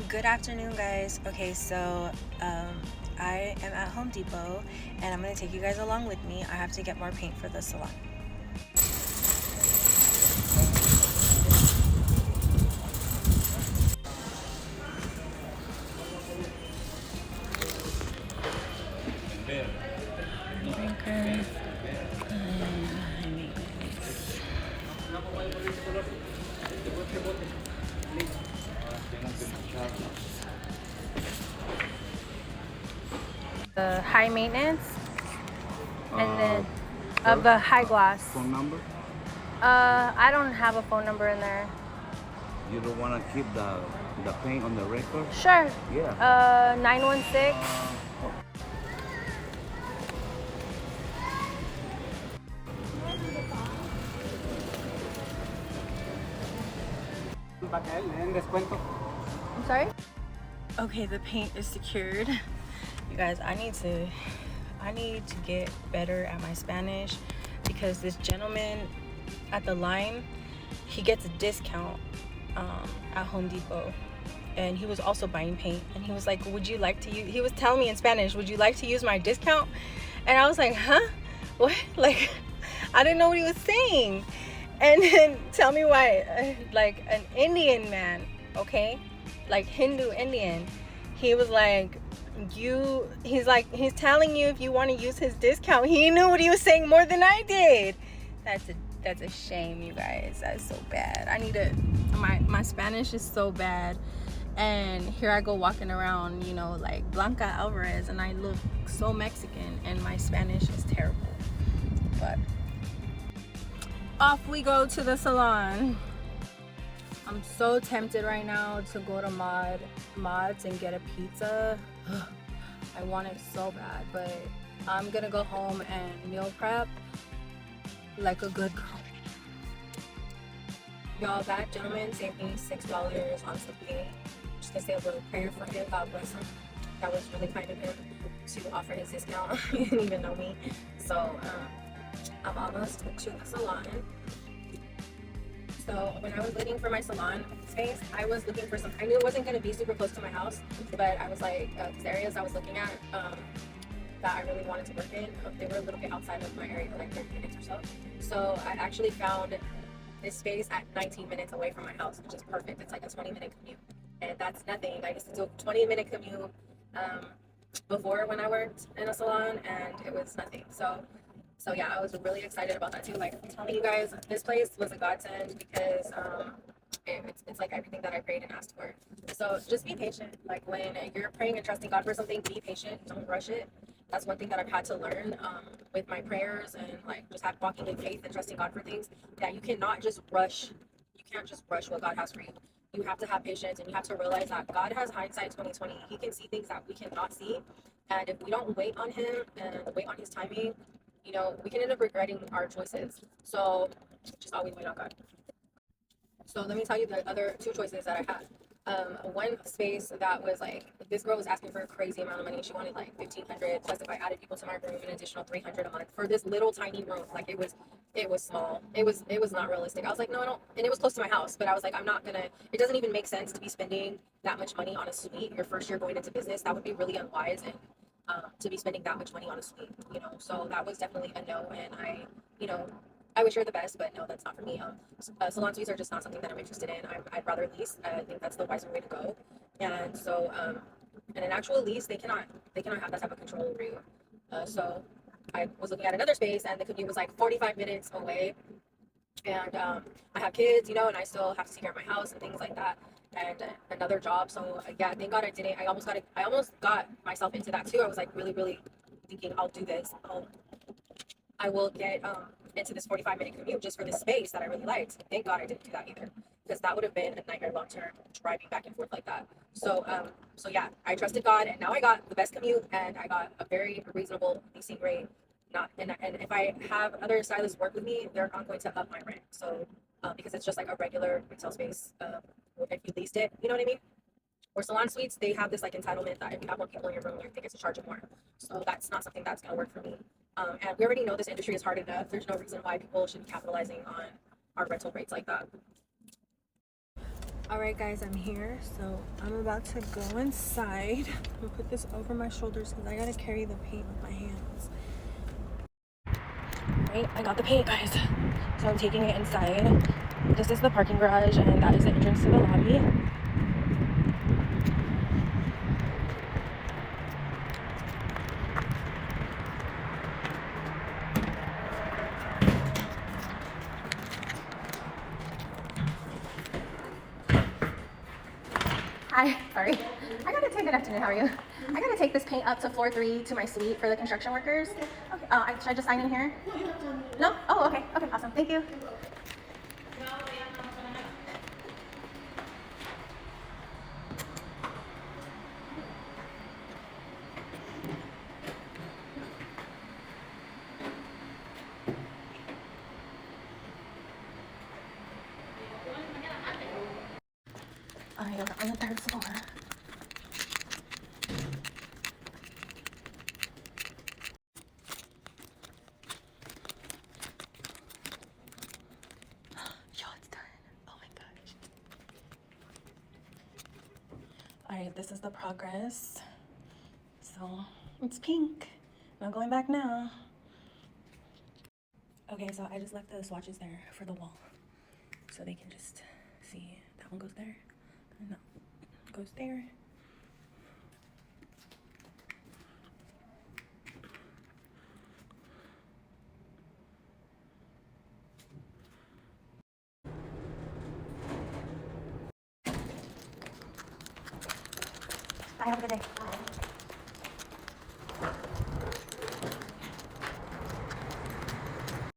Good afternoon, guys. Okay, so I am at Home Depot and I'm gonna take you guys along with me. I have to get more paint for the salon. Breaker. The high maintenance and then of the high gloss. Phone number? I don't have a phone number in there. You don't want to keep the paint on the record? Sure. Yeah. 916. I'm sorry? Okay, the paint is secured. You guys, I need to get better at my Spanish because this gentleman at the line, he gets a discount at Home Depot, and he was also buying paint, and he was like, would you like to use, he was telling me in Spanish, would you like to use my discount? And I was like, huh? What? Like, I didn't know what he was saying. And then tell me why, like an Indian man, okay, like Hindu Indian, he was like, he's telling you if you want to use his discount. He knew what he was saying more than I did. That's a shame, you guys. That's so bad. I need to, my Spanish is so bad, and here I go walking around, like Blanca Alvarez, and I look so Mexican, and my Spanish is terrible. But off we go to the salon. I'm so tempted right now to go to Mods and get a pizza. I want it so bad, but I'm gonna go home and meal prep like a good girl. Y'all, that gentleman saved me $6 on something. Just gonna say a little prayer for him. God bless him. That was really kind of him to offer his discount. He didn't even know me. So I'm almost to the salon. So when I was looking for my salon space, I was looking for I knew it wasn't going to be super close to my house, but I was like, these areas I was looking at that I really wanted to work in, they were a little bit outside of my area, like 30 minutes or so. So I actually found this space at 19 minutes away from my house, which is perfect. It's like a 20-minute commute, and that's nothing. I used to do a 20-minute commute before when I worked in a salon, and it was nothing. So yeah, I was really excited about that too. Like I'm telling you guys, this place was a godsend because it's like everything that I prayed and asked for. So just be patient. Like when you're praying and trusting God for something, be patient. Don't rush it. That's one thing that I've had to learn with my prayers and like just walking in faith and trusting God for things. That you cannot just rush. You can't just rush what God has for you. You have to have patience, and you have to realize that God has hindsight 2020. He can see things that we cannot see, and if we don't wait on Him and wait on His timing, we can end up regretting our choices. So just always wait on God. So let me tell you the other two choices that I had. One space that was like, this girl was asking for a crazy amount of money. She wanted like 1,500 plus if I added people to my room, an additional 300 a month for this little tiny room. Like it was small. It was not realistic. I was like, no, I don't. And it was close to my house, but I was like, I'm not gonna. It doesn't even make sense to be spending that much money on a suite your first year going into business. That would be really unwise, and to be spending that much money on a suite. So that was definitely a no, and I wish her the best, but no, that's not for me. Salon suites are just not something that I'm interested in. I'd rather lease. I think that's the wiser way to go. And so, in an actual lease, they cannot have that type of control over you. So I was looking at another space, and the commute was like 45 minutes away. And I have kids, and I still have to take care of my house and things like that, and another job. So yeah, thank God I didn't. I almost got myself into that too. I was like really, really thinking I'll do this. I will get into this 45-minute commute just for this space that I really liked. Thank God I didn't do that either, because that would have been a nightmare long term driving back and forth like that. So yeah, I trusted God, and now I got the best commute, and I got a very reasonable leasing rate. And if I have other stylists work with me, they're not going to up my rent. So because it's just like a regular retail space, if you leased it, you know what I mean? Or salon suites, they have this like entitlement that if you have more people in your room, they get to charge you more. So that's not something that's going to work for me. And we already know this industry is hard enough. There's no reason why people should be capitalizing on our rental rates like that. Alright guys, I'm here, so I'm about to go inside. I'm gonna put this over my shoulders because I gotta carry the paint with my hands. Right, I got the paint guys, so I'm taking it inside. This is the parking garage and that is the entrance to the lobby. Hi, sorry. I gotta take, good afternoon, how are you? I gotta take this paint up to floor 3 to my suite for the construction workers. Okay, should I just sign in here? No? Oh, okay, okay, awesome, thank you. Alright, we're on the 3rd floor. Yo, it's done. Oh my gosh. Alright, this is the progress. So, it's pink. I'm going back now. Okay, so I just left the swatches there for the wall. So they can just see. That one goes there. And that goes there. Bye, have a good day.